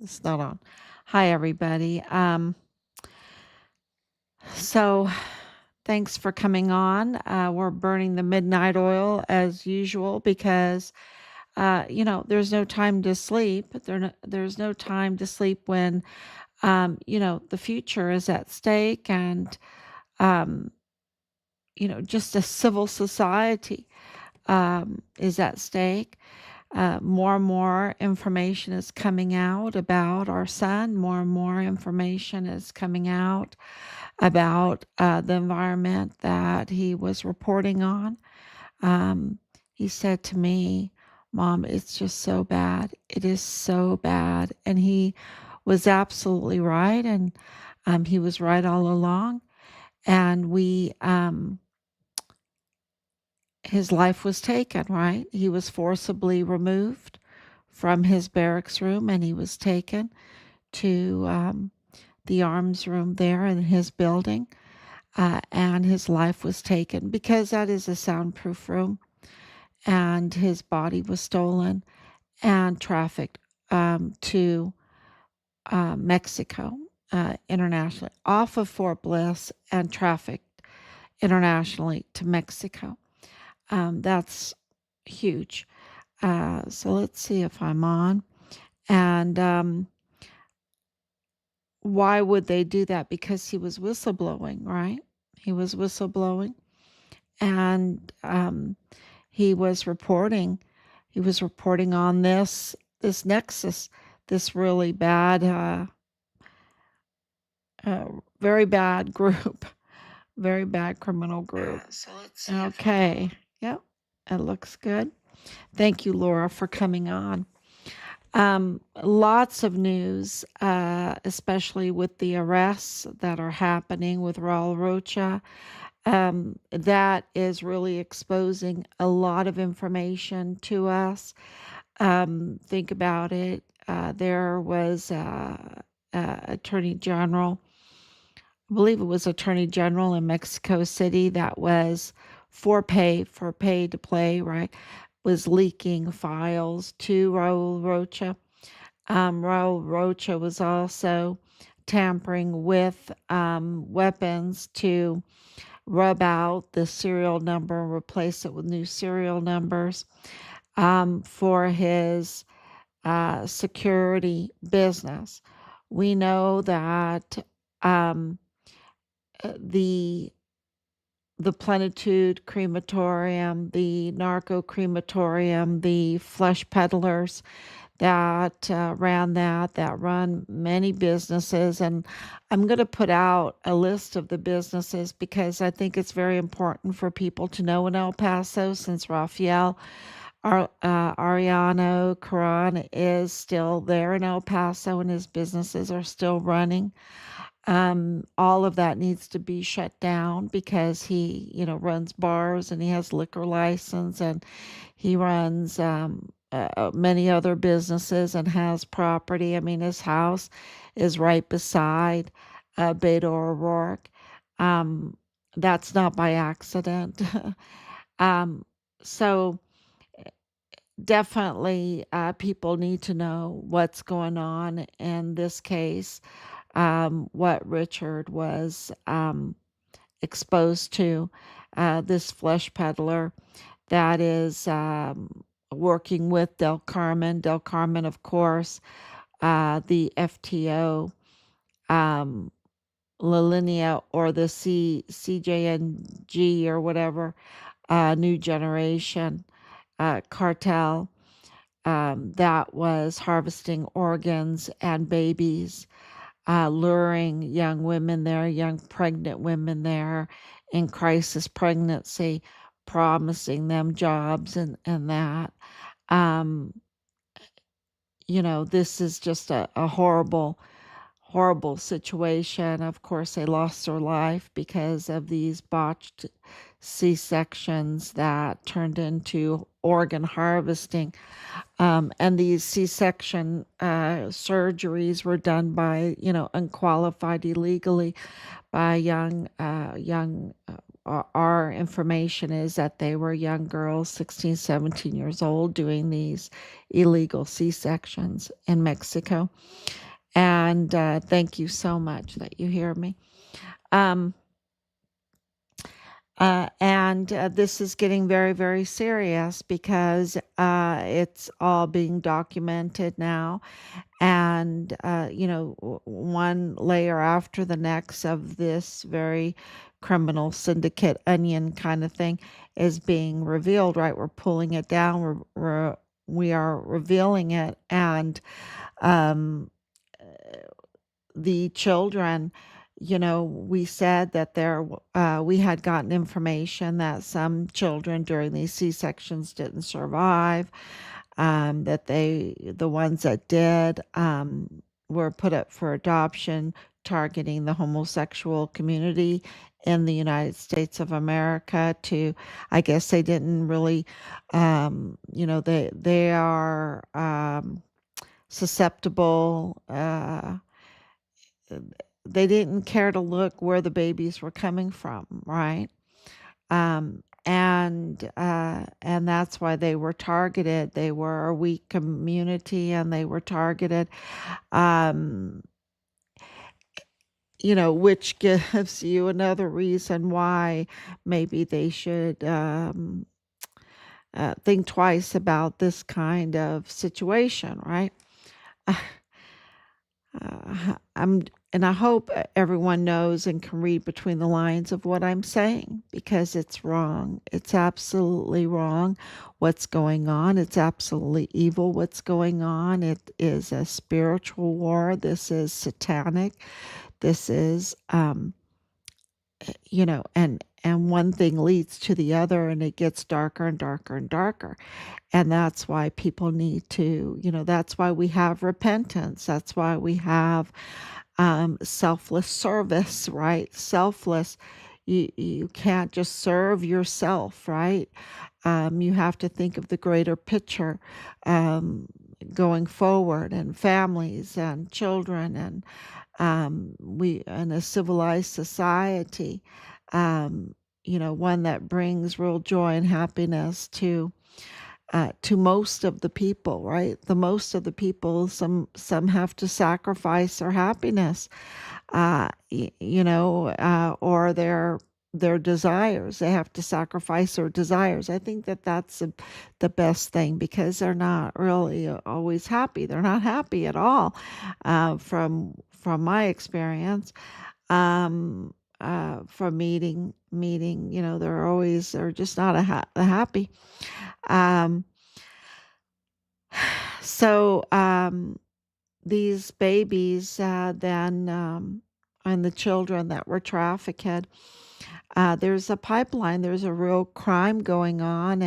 It's not on. Hi, everybody. So thanks for coming on. We're burning the midnight oil as usual because, there's no time to sleep. There's no time to sleep when, the future is at stake and, um, just a civil society is at stake. More and more information is coming out about our son. More and more information is coming out about the environment that he was reporting on. He said to me, Mom, it's just so bad. It is so bad. And he was absolutely right. And he was right all along. And his life was taken, right? He was forcibly removed from his barracks room and he was taken to the arms room there in his building. And his life was taken because that is a soundproof room. And his body was stolen and trafficked to Mexico internationally, off of Fort Bliss, and trafficked internationally to Mexico. That's huge. So let's see if I'm on. And why would they do that? Because he was whistleblowing, right? He was whistleblowing, and he was reporting. He was reporting on this nexus, this really bad, uh, very bad group, very bad criminal group. So let's see. Okay. Yep. It looks good. Thank you, Laura, for coming on. Lots of news, especially with the arrests that are happening with Raul Rocha. That is really exposing a lot of information to us. Think about it. There was Attorney General, I believe it was Attorney General in Mexico City that was for pay to play, right? Was leaking files to Raul Rocha. Raul Rocha was also tampering with weapons to rub out the serial number and replace it with new serial numbers for his security business. We know that um, the Plenitude Crematorium, the Narco Crematorium, the flesh peddlers that ran that run many businesses. And I'm going to put out a list of the businesses because I think it's very important for people to know in El Paso, since Rafael Ariano Caron is still there in El Paso and his businesses are still running. All of that needs to be shut down because he, runs bars and he has liquor license and he runs many other businesses and has property. I mean, his house is right beside Beto O'Rourke. Um, that's not by accident. um, so definitely people need to know what's going on in this case, what Richard was exposed to, this flesh peddler that is working with Del Carmen. Del Carmen, of course, the FTO, um, La Linea, or the CJNG or whatever, New Generation cartel that was harvesting organs and babies, luring young women there, young pregnant women there in crisis pregnancy, promising them jobs and that. Um, this is just a horrible, horrible situation. Of course, they lost their life because of these botched C-sections that turned into organ harvesting. And these C-section surgeries were done by, unqualified illegally by young our information is that they were young girls, 16, 17 years old, doing these illegal C-sections in Mexico. And thank you so much that you hear me. Um, and this is getting very, very serious because it's all being documented now. And, one layer after the next of this very criminal syndicate onion kind of thing is being revealed, right? We're pulling it down, we are revealing it. And um, the children, we said that we had gotten information that some children during these C-sections didn't survive, that the ones that did, were put up for adoption, targeting the homosexual community in the United States of America. To, I guess they didn't really, they are susceptible. They didn't care to look where the babies were coming from, right? And that's why they were targeted. They were a weak community, and they were targeted. Um, which gives you another reason why maybe they should think twice about this kind of situation, right? And I hope everyone knows and can read between the lines of what I'm saying, because it's wrong. It's absolutely wrong what's going on. It's absolutely evil what's going on. It is a spiritual war. This is satanic. This is, and one thing leads to the other, and it gets darker and darker and darker. And that's why people need to, that's why we have repentance. That's why we have selfless service, right? Selfless. You can't just serve yourself, right? You have to think of the greater picture, going forward, and families and children, and we in a civilized society, one that brings real joy and happiness to most of the people, right? The most of the people, some have to sacrifice their happiness, or their desires. They have to sacrifice their desires. I think that that's the best thing, because they're not really always happy. They're not happy at all, from my experience. From meeting, they're just not happy. Um, so these babies, then, and the children that were trafficked, there's a pipeline, there's a real crime going on.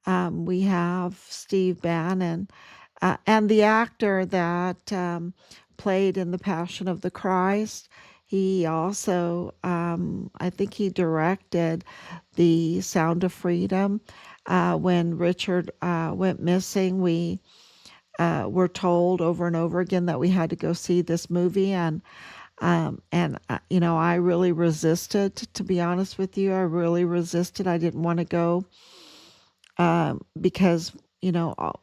And we have Steve Bannon, and the actor that played in The Passion of the Christ. He also, I think he directed The Sound of Freedom. When Richard went missing, we were told over and over again that we had to go see this movie. And I really resisted, to be honest with you. I really resisted. I didn't want to go, because,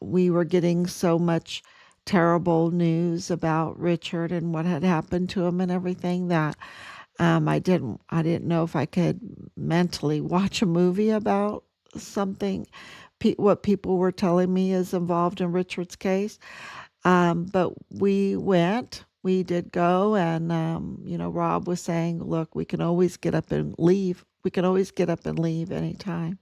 we were getting so much terrible news about Richard and what had happened to him and everything, that I didn't know if I could mentally watch a movie about something, what people were telling me is involved in Richard's case. But we did go. And, Rob was saying, look, we can always get up and leave. We can always get up and leave anytime.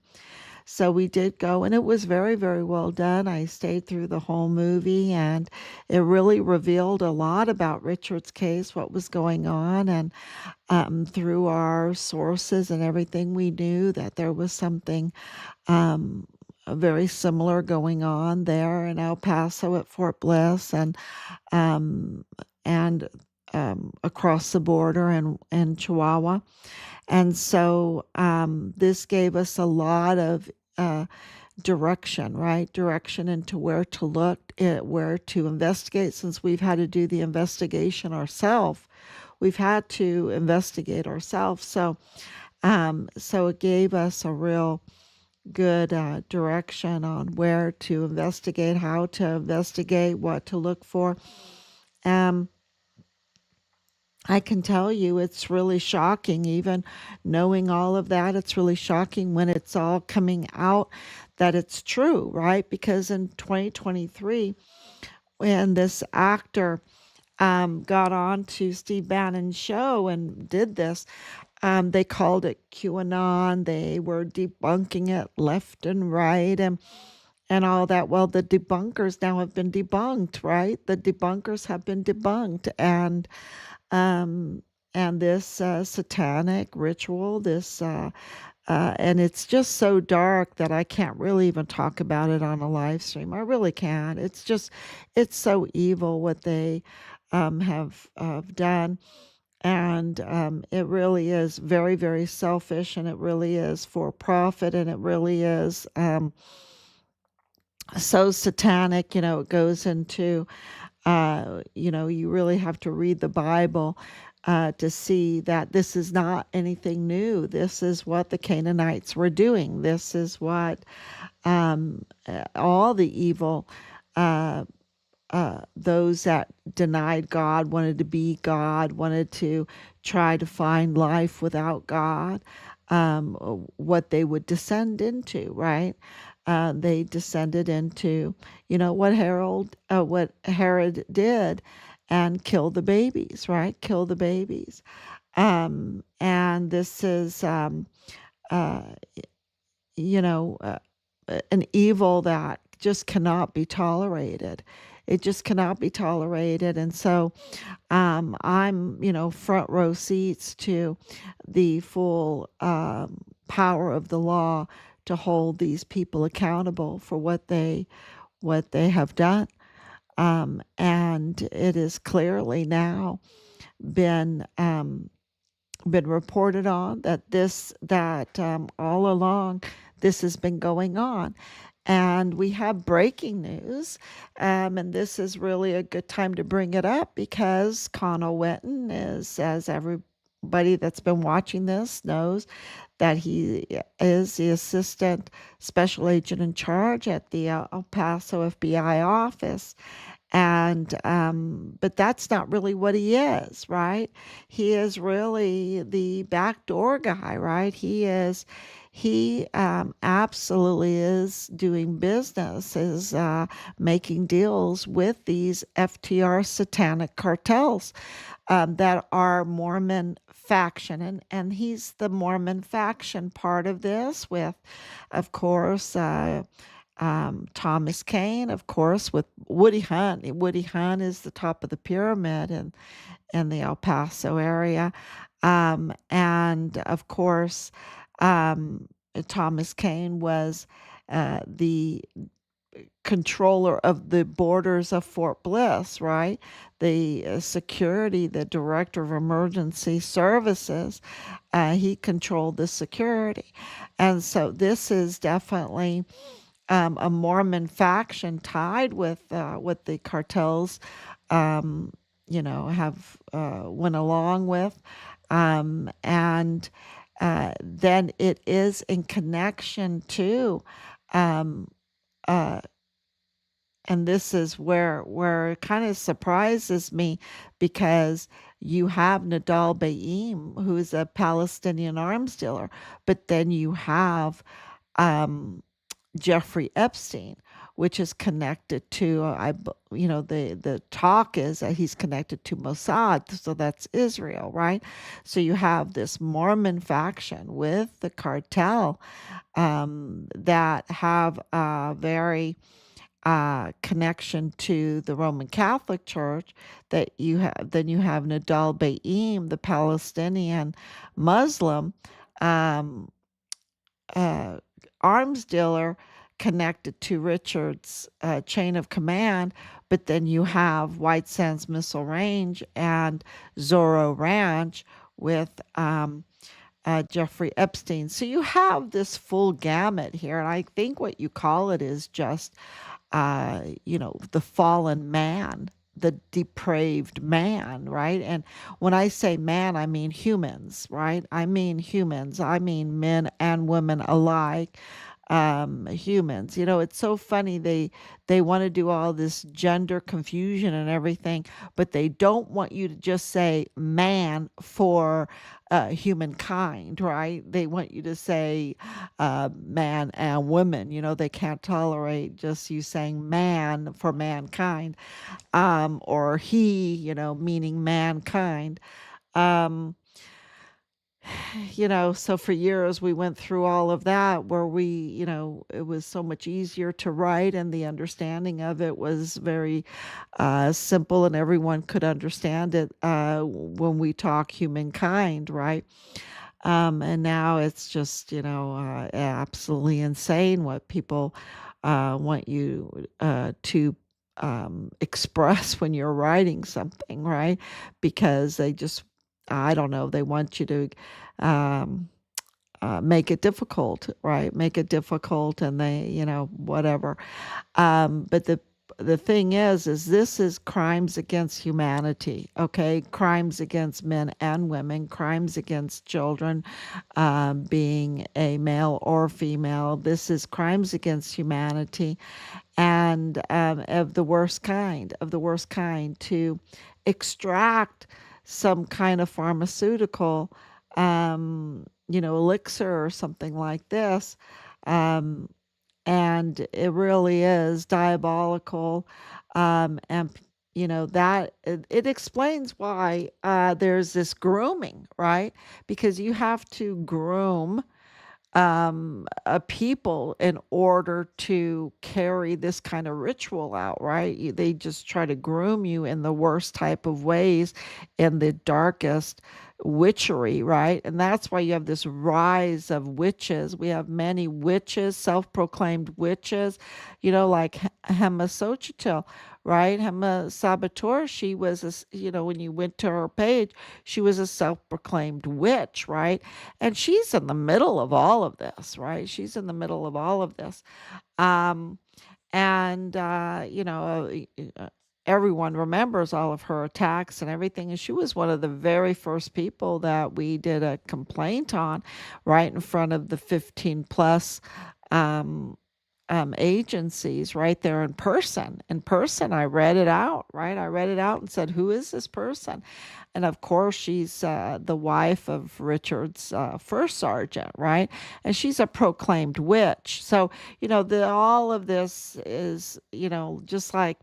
So we did go, and it was very, very well done. I stayed through the whole movie, and it really revealed a lot about Richard's case, what was going on. And through our sources and everything, we knew that there was something very similar going on there in El Paso at Fort Bliss, um, and across the border in Chihuahua. And so this gave us a lot of direction, right? Direction into where to look, where to investigate. Since we've had to do the investigation ourselves, we've had to investigate ourselves. So So it gave us a real good direction on where to investigate, how to investigate, what to look for. Um, I can tell you it's really shocking, even knowing all of that. It's really shocking when it's all coming out that it's true, right? Because in 2023, when this actor got on to Steve Bannon's show and did this, they called it QAnon. They were debunking it left and right and all that. Well, the debunkers now have been debunked, right? The debunkers have been debunked, um, and this satanic ritual, and it's just so dark that I can't really even talk about it on a live stream. I really can't. It's so evil what they have done. And it really is very, very selfish, and it really is for profit, and it really is so satanic. It goes into you really have to read the Bible to see that this is not anything new. This is what the Canaanites were doing. This is what all the evil, those that denied God, wanted to be God, wanted to try to find life without God, um, what they would descend into, right? They descended into, what Herod did, and kill the babies, right? Kill the babies. And this is, uh, an evil that just cannot be tolerated. It just cannot be tolerated. And so I'm, front row seats to the full power of the law to hold these people accountable for what they have done. And it is clearly now been been reported on that all along this has been going on. And we have breaking news, and this is really a good time to bring it up because Connell Witten is, as everybody that's been watching this knows, that he is the assistant special agent in charge at the El Paso FBI office. And but that's not really what he is, right? He is really the backdoor guy, right? He absolutely is doing business, is making deals with these FTR satanic cartels that are Mormon faction, and he's the Mormon faction part of this with, of course, Thomas Kane, of course, with Woody Hunt. Woody Hunt is the top of the pyramid in the El Paso area. And of course, um, Thomas Kane was the controller of the borders of Fort Bliss, right? The security, the director of emergency services, he controlled the security. And so this is definitely a Mormon faction tied with the cartels, have went along with, and then it is in connection to, um, uh, and this is where it kind of surprises me because you have Nadal Baim, who's a Palestinian arms dealer, but then you have um, Jeffrey Epstein, which is connected to, the talk is that he's connected to Mossad, so that's Israel, right? So you have this Mormon faction with the cartel that have a very connection to the Roman Catholic Church. Then you have Nadal Baim, the Palestinian Muslim, um, uh, arms dealer connected to Richard's chain of command, but then you have White Sands Missile Range and Zorro Ranch with Jeffrey Epstein. So you have this full gamut here, and I think what you call it is just, the fallen man. the depraved man, right? And when I say man, I mean humans, right? I mean humans. I mean men and women alike. Humans. It's so funny. They want to do all this gender confusion and everything, but they don't want you to just say man for humankind, right? They want you to say man and women. They can't tolerate just you saying man for mankind, or he, meaning mankind. Um, so for years we went through all of that where it was so much easier to write, and the understanding of it was very simple, and everyone could understand it when we talk humankind, right? And now it's just, absolutely insane what people want you to express when you're writing something, right? Because they just, I don't know, they want you to um, make it difficult, right? Make it difficult, and they, whatever. But the thing is this is crimes against humanity, okay? Crimes against men and women, crimes against children, being a male or female. This is crimes against humanity, and of the worst kind, to extract some kind of pharmaceutical, elixir or something like this. Um, and it really is diabolical. And that it explains why there's this grooming, right? Because you have to groom a people in order to carry this kind of ritual out, right? They just try to groom you in the worst type of ways, in the darkest witchery, right? And that's why you have this rise of witches. We have many witches, self-proclaimed witches, like Hema Xochitl, right? Hema Saboteur, she was, when you went to her page, she was a self-proclaimed witch, right? And she's in the middle of all of this, right? She's in the middle of all of this. Um, and, everyone remembers all of her attacks and everything. And she was one of the very first people that we did a complaint on, right in front of the 15 plus um, agencies, right there in person. In person, I read it out, right? I read it out and said, "Who is this person?" And of course, she's the wife of Richard's first sergeant, right? And she's a proclaimed witch. So, all of this is, just like,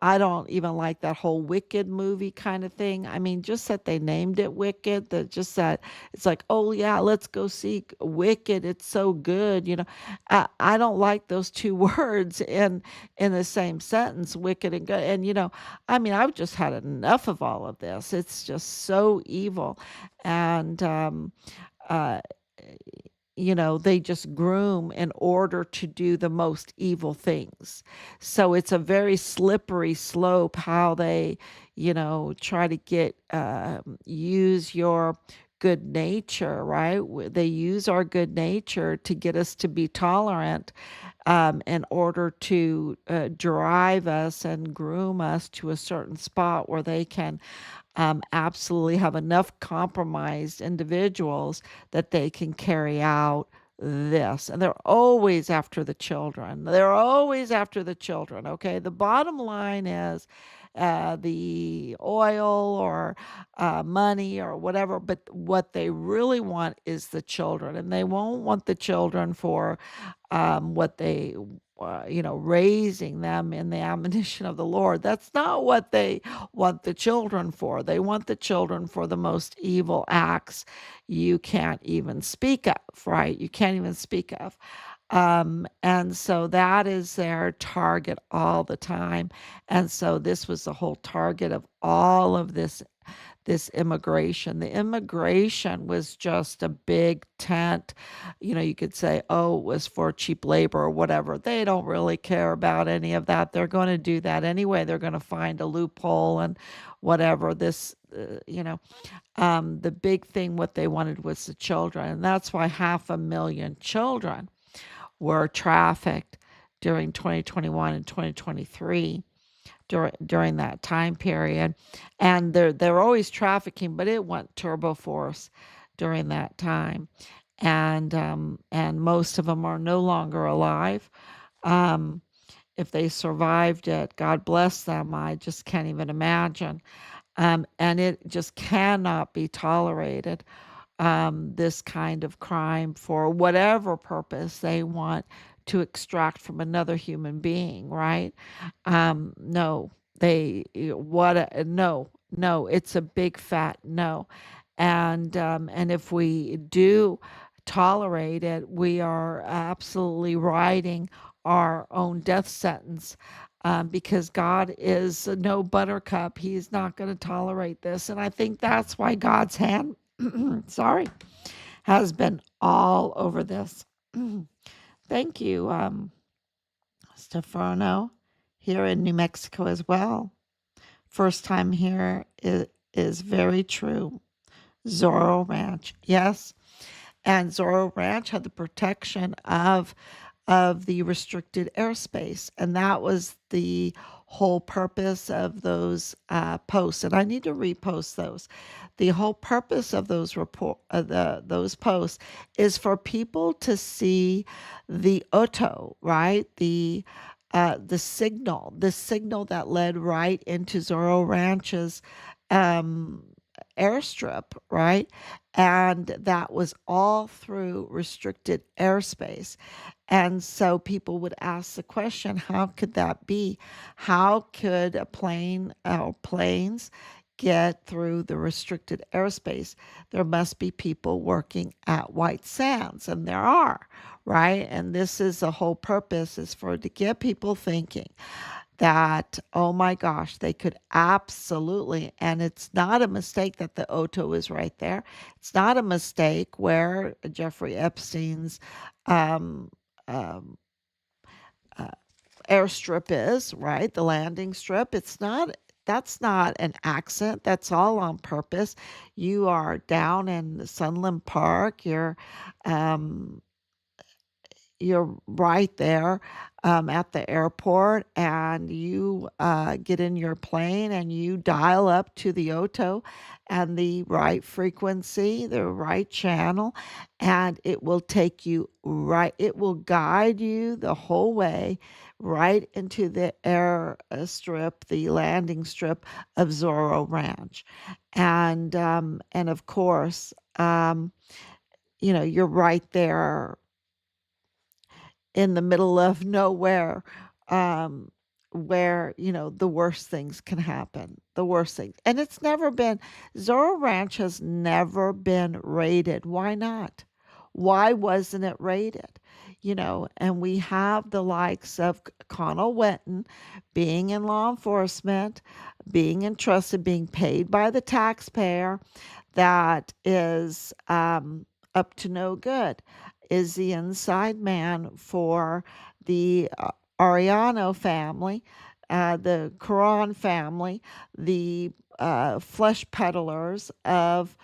I don't even like that whole Wicked movie kind of thing. I mean, just that they named it Wicked, that just that it's like, oh yeah, let's go see Wicked. It's so good. I don't like those two words in the same sentence, wicked and good. And I mean, I've just had enough of all of this. It's just so evil, and uh, they just groom in order to do the most evil things. So it's a very slippery slope how they, try to use your good nature, right? They use our good nature to get us to be tolerant, in order to drive us and groom us to a certain spot where they can absolutely have enough compromised individuals that they can carry out this. And they're always after the children. They're always after the children. Okay. The bottom line is the oil or money or whatever, but what they really want is the children. And they won't want the children for what they raising them in the admonition of the Lord. That's not what they want the children for. They want the children for the most evil acts you can't even speak of, right? You can't even speak of. And so that is their target all the time. And so this was the whole target of all of this immigration. The immigration was just a big tent. You could say, oh, it was for cheap labor or whatever. They don't really care about any of that. They're going to do that anyway. They're going to find a loophole and whatever. The big thing, what they wanted was the children. And that's why 500,000 children were trafficked during 2021 and 2023, during that time period, and they're always trafficking, but it went turbo force during that time, and most of them are no longer alive. Um, if they survived it, God bless them. I just can't even imagine. And it just cannot be tolerated, this kind of crime for whatever purpose they want to extract from another human being, right? No, no, it's a big fat no. And if we do tolerate it, we are absolutely writing our own death sentence, because God is no buttercup. He's not going to tolerate this. And I think that's why God's hand, sorry, has been all over this. Thank you, Stefano, here in New Mexico as well. First time here is very true. Zorro Ranch, yes. And Zorro Ranch had the protection of the restricted airspace, and that was the whole purpose of those posts. And I need to repost those. The whole purpose of those posts is for people to see the auto, right? The signal that led right into Zorro Ranch's um, airstrip, right? And that was all through restricted airspace. And so people would ask the question, how could that be? How could a plane or planes get through the restricted airspace? There must be people working at White Sands, and there are, right? And this is the whole purpose, is for to get people thinking that, oh my gosh, they could absolutely, and it's not a mistake that the Oto is right there. It's not a mistake where Jeffrey Epstein's um, um, uh, airstrip is, right? The landing strip. That's not an accident. That's all on purpose. You are down in Sunland Park. Um, you're right there, at the airport, and you get in your plane and you dial up to the OTO and the right frequency, the right channel, and it will take you right, it will guide you the whole way right into the air strip, the landing strip of Zorro Ranch. And of course, you're right there in the middle of nowhere, um, where, the worst things can happen, the worst things. And it's never been, Zorro Ranch has never been raided. Why not? Why wasn't it raided? And we have the likes of Connell Wetton being in law enforcement, being entrusted, being paid by the taxpayer, that is up to no good, is the inside man for the Ariano family, the Quran family, the flesh peddlers of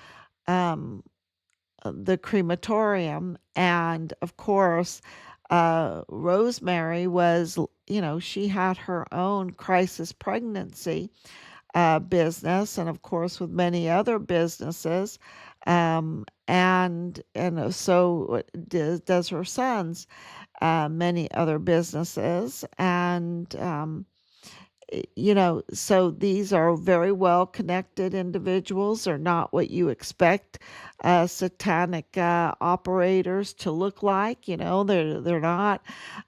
um, the crematorium. And of course, Rosemary was, she had her own crisis pregnancy business, and of course with many other businesses, and so does her sons, many other businesses, and so these are very well connected individuals. They're not what you expect satanic operators to look like. They're not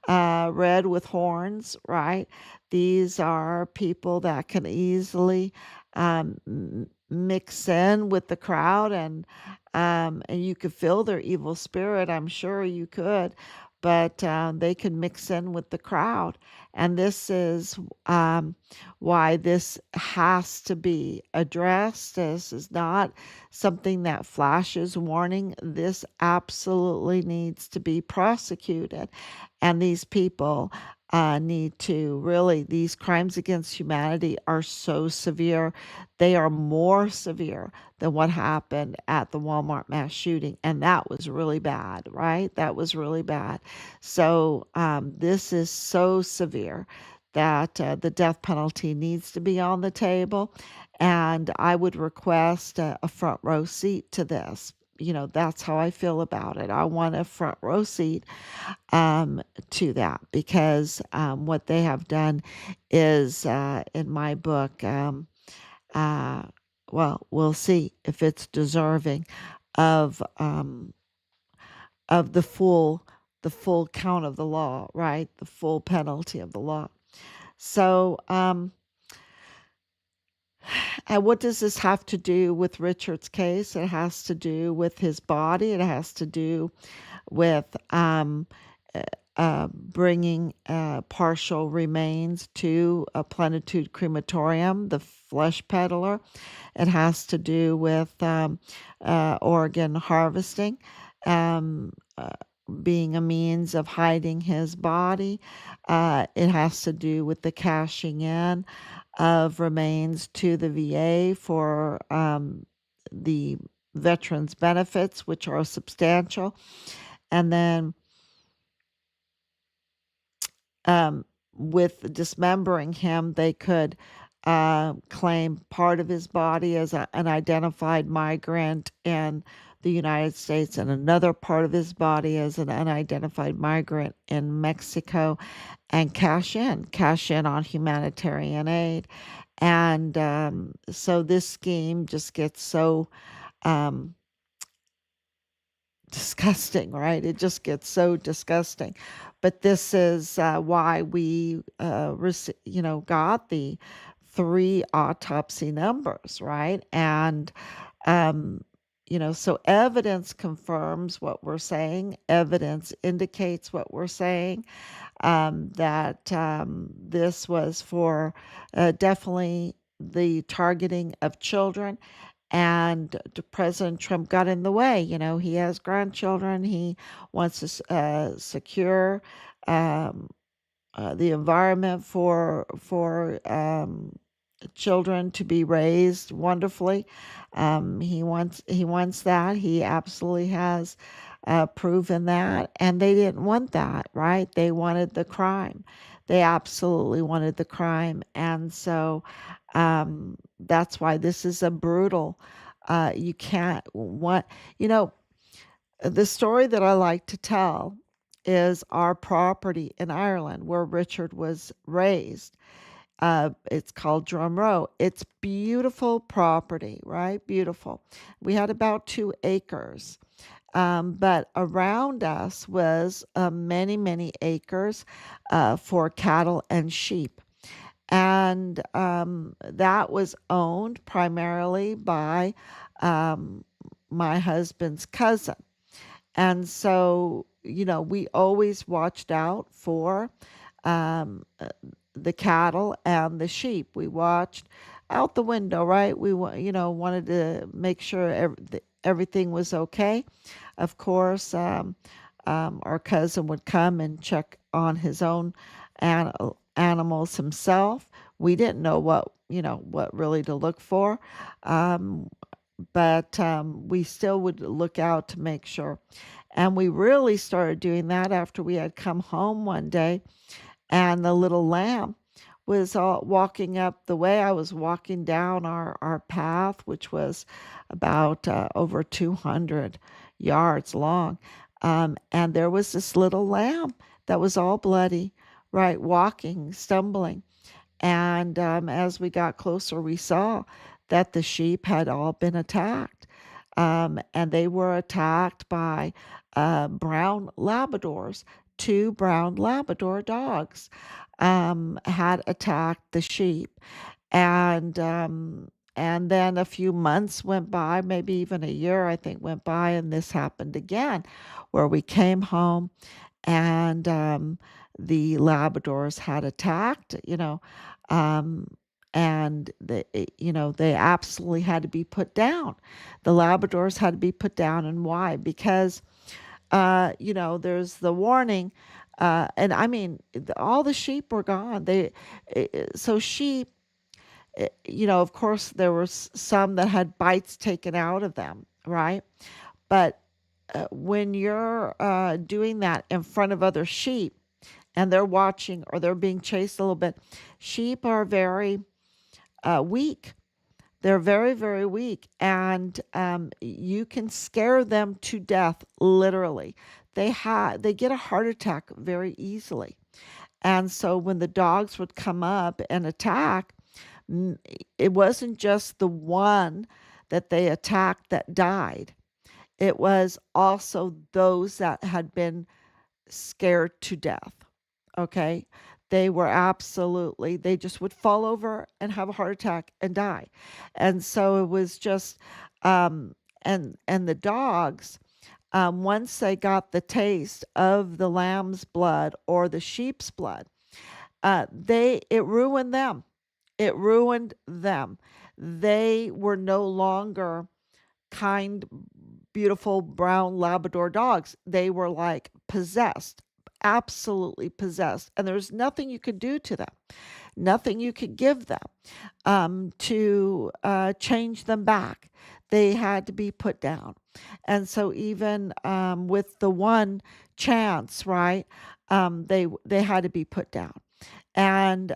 red with horns, right? These are people that can easily mix in with the crowd, and you could feel their evil spirit. I'm sure you could, but they can mix in with the crowd. And this is why this has to be addressed. This is not something that flashes warning. This absolutely needs to be prosecuted. And these people need to really, these crimes against humanity are so severe. They are more severe than what happened at the Walmart mass shooting. And that was really bad, right? That was really bad. So this is so severe that the death penalty needs to be on the table. And I would request a front row seat to this. That's how I feel about it. I want a front row seat to that, because what they have done is, in my book, uh, well, we'll see if it's deserving of um, of the full count of the law, right? The full penalty of the law. So, and what does this have to do with Richard's case? It has to do with his body. It has to do with bringing partial remains to a Plenitude crematorium, the flesh peddler. It has to do with organ harvesting, um, uh, being a means of hiding his body. It has to do with the cashing in of remains to the VA for the veterans' benefits, which are substantial. And then um, with dismembering him, they could claim part of his body as an identified migrant in the United States and another part of his body as an unidentified migrant in Mexico, and cash in on humanitarian aid. And so this scheme just gets so um, disgusting, right? It just gets so disgusting. But this is why we, got the three autopsy numbers, right? And, um, so evidence confirms what we're saying, evidence indicates what we're saying, that this was for definitely the targeting of children. And President Trump got in the way. He has grandchildren. He wants to secure um, the environment for children to be raised wonderfully. He wants that. He absolutely has proven that, and they didn't want that, right? They wanted the crime. They absolutely wanted the crime, and so that's why this is a brutal. You can't want. You know, the story that I like to tell is our property in Ireland where Richard was raised. It's called Drum Row. It's beautiful property, right? Beautiful. We had about 2 acres. But around us was many, many acres for cattle and sheep. And that was owned primarily by um, my husband's cousin. And so, we always watched out for um, uh, the cattle and the sheep. We watched out the window, right? Wanted to make sure everything was okay. Of course, our cousin would come and check on his own animals himself. We didn't know what really to look for. Um, but we still would look out to make sure. And we really started doing that after we had come home one day, and the little lamb was all walking up the way. I was walking down our path, which was about over 200 yards long. And there was this little lamb that was all bloody, right, walking, stumbling. And as we got closer, we saw that the sheep had all been attacked. And they were attacked by brown Labradors. Two brown Labrador dogs had attacked the sheep. And and then a few months went by, maybe even a year, I think, went by, and this happened again, where we came home and the Labradors had attacked, um, and they absolutely had to be put down. The Labradors had to be put down, and why? Because there's the warning, and I mean, all the sheep were gone. So sheep, of course, there were some that had bites taken out of them, right? But when you're doing that in front of other sheep, and they're watching or they're being chased a little bit. Sheep are very weak. They're very, very weak, and you can scare them to death, literally. They get a heart attack very easily. And so when the dogs would come up and attack, it wasn't just the one that they attacked that died. It was also those that had been scared to death. Okay. They just would fall over and have a heart attack and die. And so it was just, and the dogs, once they got the taste of the lamb's blood or the sheep's blood, it ruined them. It ruined them. They were no longer kind, beautiful brown Labrador dogs. They were like possessed, absolutely possessed. And there's nothing you could do to them, nothing you could give them to change them back. They had to be put down. And so even with the one chance, right, they had to be put down. And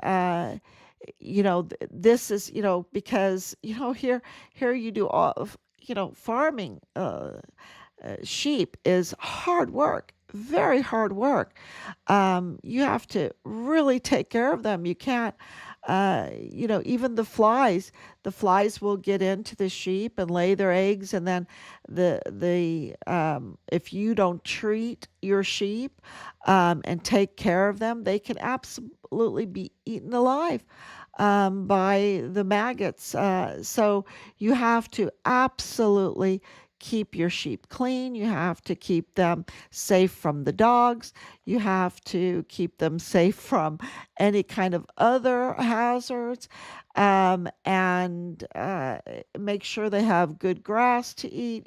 this is, because here you do all of, farming, sheep is hard work, very hard work. You have to really take care of them. You can't, even the flies will get into the sheep and lay their eggs, and then if you don't treat your sheep and take care of them, they can absolutely be eaten alive by the maggots. So you have to absolutely keep your sheep clean. You have to keep them safe from the dogs. You have to keep them safe from any kind of other hazards, and make sure they have good grass to eat.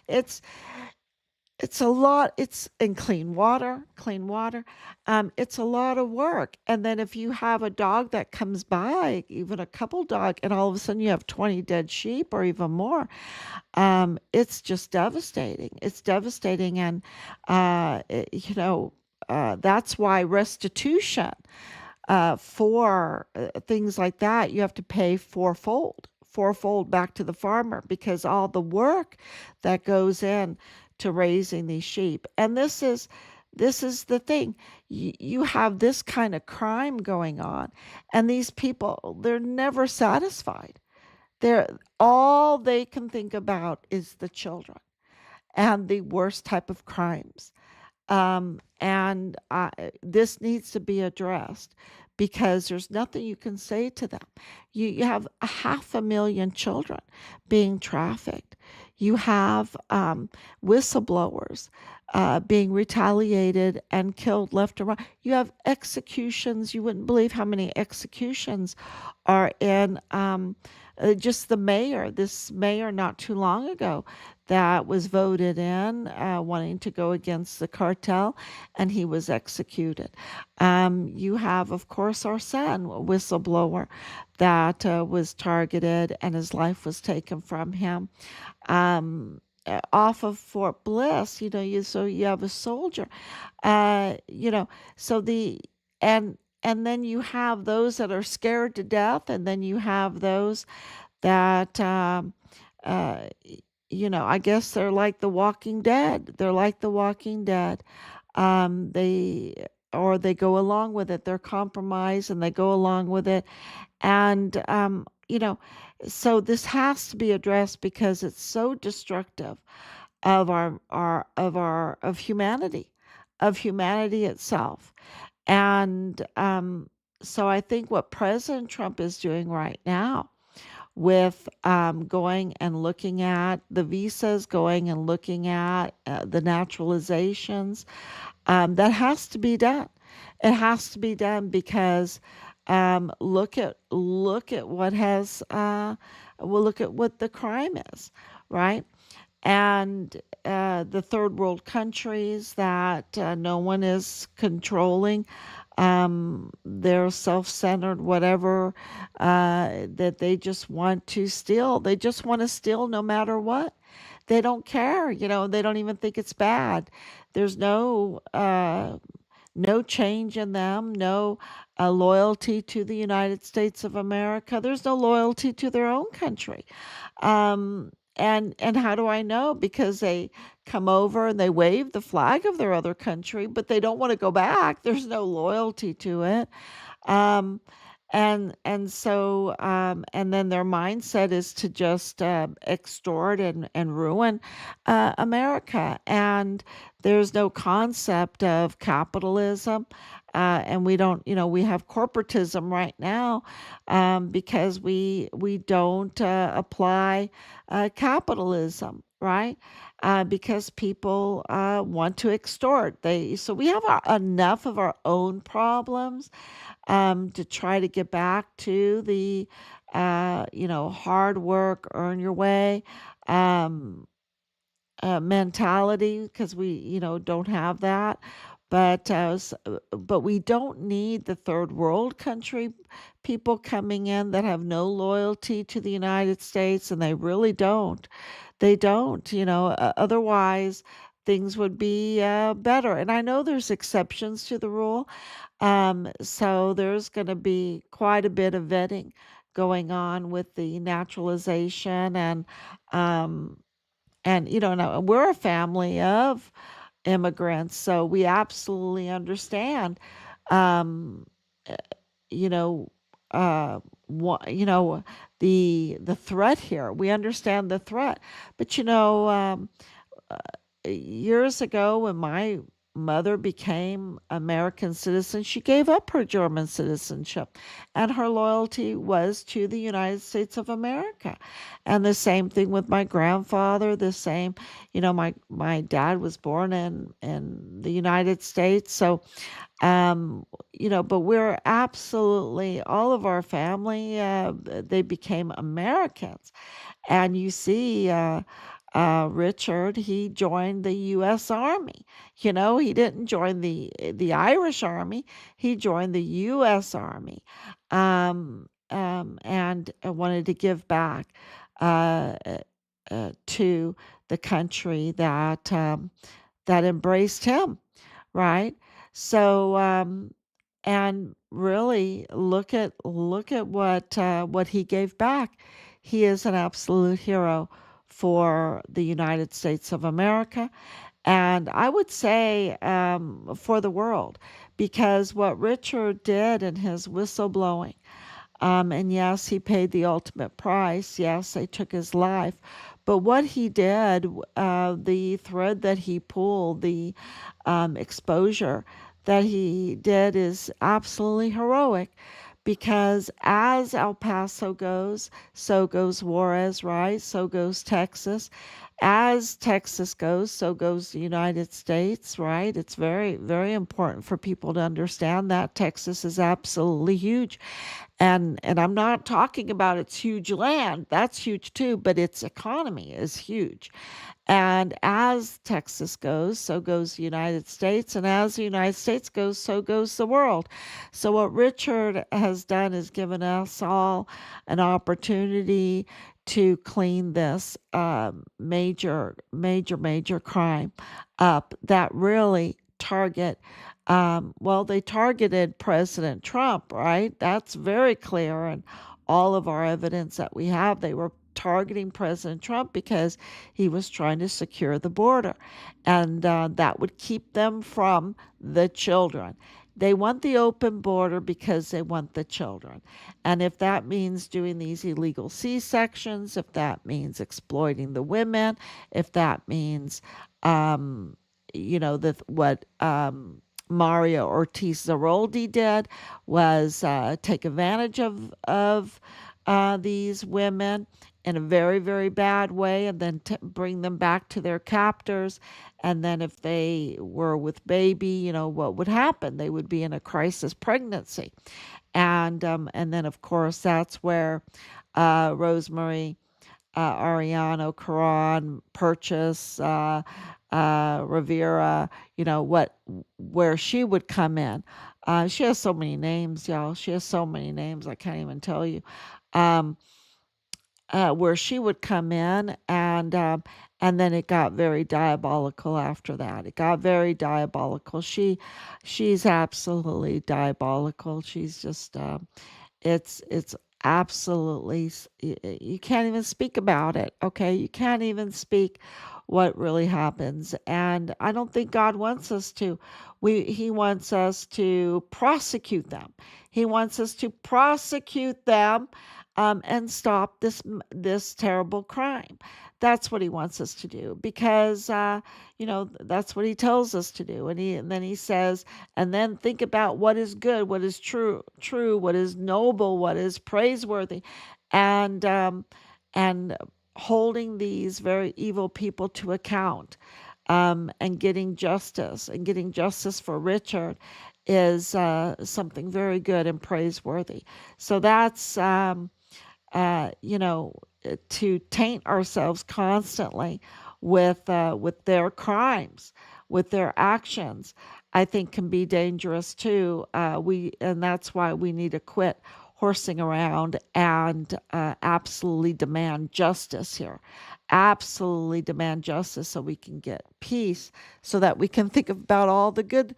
It's it's a lot. It's in clean water, clean water. It's a lot of work. And then if you have a dog that comes by, even a couple dog, and all of a sudden you have 20 dead sheep or even more, it's just devastating. It's devastating. And, that's why restitution for things like that, you have to pay fourfold back to the farmer, because all the work that goes in to raising these sheep. And this is the thing. You have this kind of crime going on, and these people, they're never satisfied. They're all they can think about is the children and the worst type of crimes. And this needs to be addressed, because there's nothing you can say to them. You have 500,000 children being trafficked. You have whistleblowers being retaliated and killed left and right. You have executions. You wouldn't believe how many executions are in just the mayor. This mayor not too long ago that was voted in wanting to go against the cartel, and he was executed. You have, of course, our son, a whistleblower, that was targeted and his life was taken from him. Off of Fort Bliss, so you have a soldier, so and then you have those that are scared to death, and then you have those that uh, I guess they're like the Walking Dead. They're like the Walking Dead. They go along with it. They're compromised and they go along with it. And so this has to be addressed, because it's so destructive of humanity itself. And so I think what President Trump is doing right now, with going and looking at the visas, going and looking at the naturalizations, that has to be done. It has to be done, because look at what has look at what the crime is, right? And the third world countries that no one is controlling, they're self-centered, whatever, that they just want to steal. They just want to steal no matter what. They don't care, they don't even think it's bad. There's no no change in them, no loyalty to the United States of America. There's no loyalty to their own country. And how do I know? Because they come over and they wave the flag of their other country, but they don't want to go back. There's no loyalty to it. Um, and then their mindset is to just extort and ruin America. And there's no concept of capitalism. And we don't, we have corporatism right now because we don't apply capitalism, right? Because people want to extort. So we have enough of our own problems to try to get back to the, hard work, earn your way um, mentality because we, don't have that. But we don't need the third world country people coming in that have no loyalty to the United States, and they really don't. They don't, otherwise things would be better. And I know there's exceptions to the rule. So there's going to be quite a bit of vetting going on with the naturalization um, and now we're a family of immigrants, so we absolutely understand, um, uh, you know, what the threat here. We understand the threat, but uh, years ago when my mother became American citizen, she gave up her German citizenship and her loyalty was to the United States of America. And the same thing with my grandfather, the same, my dad was born in the United States. So but we're absolutely all of our family they became Americans. And you see, Richard, he joined the U.S. Army. He didn't join the Irish Army. He joined the U.S. Army, and wanted to give back to the country that embraced him, right? So, and really look at what he gave back. He is an absolute hero for the United States of America, and I would say for the world, because what Richard did in his whistleblowing, and yes, he paid the ultimate price. Yes, they took his life. But what he did, the thread that he pulled, the exposure that he did is absolutely heroic because as El Paso goes, so goes Juarez, right? So goes Texas. As Texas goes, so goes the United States, right? It's very, very important for people to understand that Texas is absolutely huge. And I'm not talking about its huge land, that's huge too, but its economy is huge. And as Texas goes, so goes the United States. And as the United States goes, so goes the world. So, what Richard has done is given us all an opportunity to clean this major crime up that really well, they targeted President Trump, right? That's very clear. And all of our evidence that we have, they were targeting President Trump because he was trying to secure the border. And that would keep them from the children. They want the open border because they want the children. And if that means doing these illegal C sections, if that means exploiting the women, if that means, what Mario Ortiz Zaroldi did was take advantage of these women in a very, very bad way and then bring them back to their captors. And then if they were with baby, what would happen? They would be in a crisis pregnancy. And then, of course, that's where Rosemary Ariano, Caron, Purchase, Rivera, where she would come in. She has so many names, y'all. She has so many names, I can't even tell you. Um, where she would come in, and then it got very diabolical after that. It got very diabolical. She's absolutely diabolical. She's just it's absolutely you can't even speak about it. Okay, you can't even speak what really happens, and I don't think God wants us to. He wants us to prosecute them. He wants us to prosecute them, and stop this terrible crime. That's what he wants us to do, because that's what he tells us to do. And then he says, and then think about what is good, what is true, what is noble, what is praiseworthy, and and holding these very evil people to account, and getting justice for Richard is something very good and praiseworthy. So that's uh, you know, to taint ourselves constantly with their crimes, with their actions, I think can be dangerous too. And that's why we need to quit horsing around and absolutely demand justice here. Absolutely demand justice so we can get peace, so that we can think about all the good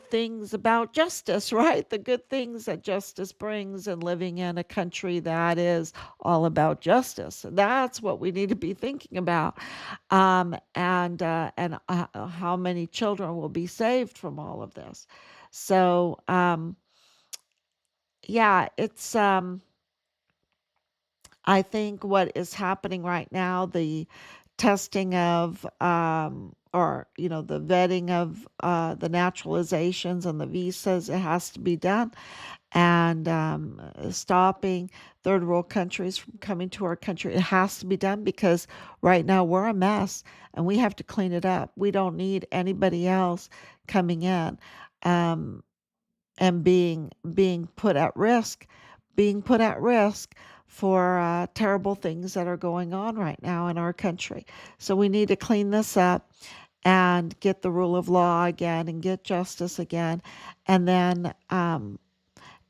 things about justice, right? The good things that justice brings, and living in a country that is all about justice. That's what we need to be thinking about. And how many children will be saved from all of this. So, yeah, it's I think what is happening right now, the testing of, or, the vetting of the naturalizations and the visas, it has to be done. And stopping third world countries from coming to our country, it has to be done, because right now we're a mess and we have to clean it up. We don't need anybody else coming in. Um, and being put at risk, for terrible things that are going on right now in our country. So we need to clean this up and get the rule of law again and get justice again, and then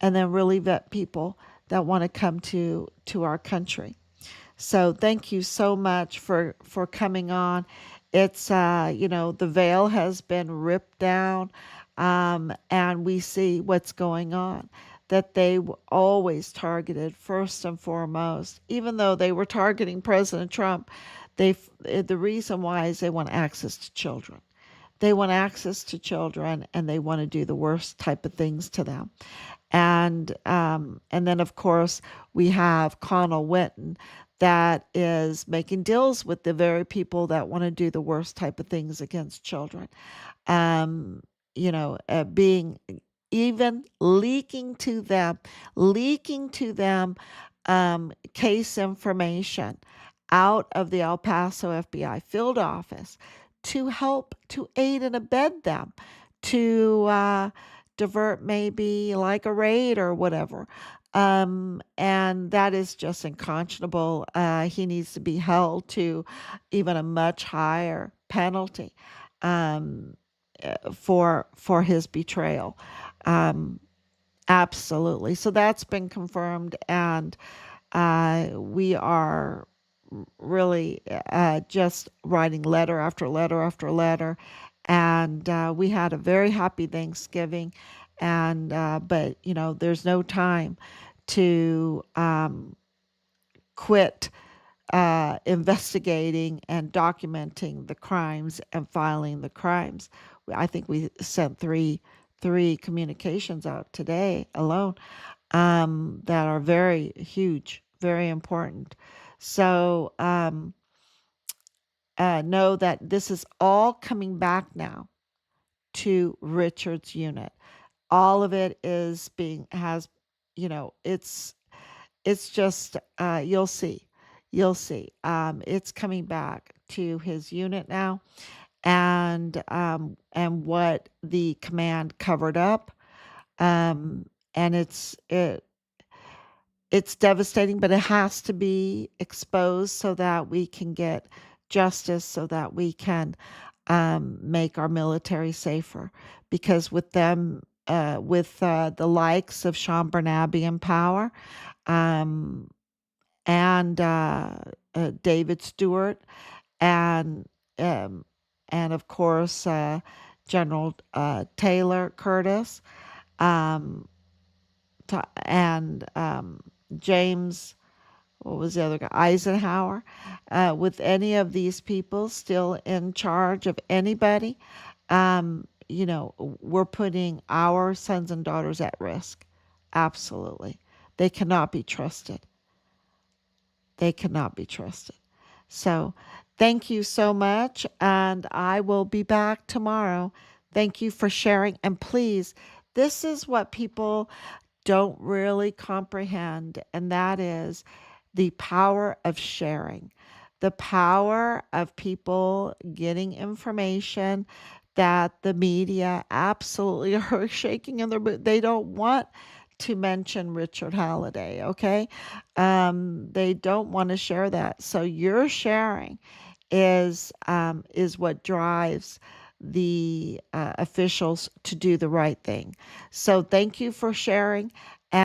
really vet people that want to come to our country. So thank you so much for coming on. It's the veil has been ripped down, and we see what's going on. That they always targeted first and foremost, even though they were targeting President Trump. The reason why is they want access to children. They want access to children, and they want to do the worst type of things to them. And then of course we have Connell Witten, that is making deals with the very people that want to do the worst type of things against children. Um, being even leaking to them case information out of the El Paso FBI field office to help to aid and abet them to divert maybe like a raid or whatever. And that is just unconscionable. He needs to be held to even a much higher penalty, um, for his betrayal. Um, Absolutely. So that's been confirmed, and we are really just writing letter after letter after letter. And we had a very happy Thanksgiving, and but there's no time to quit investigating and documenting the crimes and filing the crimes. I think we sent three communications out today alone, that are very huge, very important. So know that this is all coming back now to Richard's unit. All of it is being has, it's just you'll see. It's coming back to his unit now, and what the command covered up, and it's devastating, but it has to be exposed so that we can get justice, so that we can make our military safer. Because with them, with the likes of Sean Bernabe in power, um, and David Stewart, and um, and of course General Taylor Curtis, um, and James, what was the other guy? Eisenhower. With any of these people still in charge of anybody, we're putting our sons and daughters at risk. Absolutely. They cannot be trusted. They cannot be trusted. So, thank you so much. And I will be back tomorrow. Thank you for sharing. And please, this is what people don't really comprehend, and that is the power of sharing, the power of people getting information that the media absolutely are shaking in their boot. They don't want to mention Richard Halliday, okay? They don't want to share that. So your sharing is what drives the officials to do the right thing. So thank you for sharing,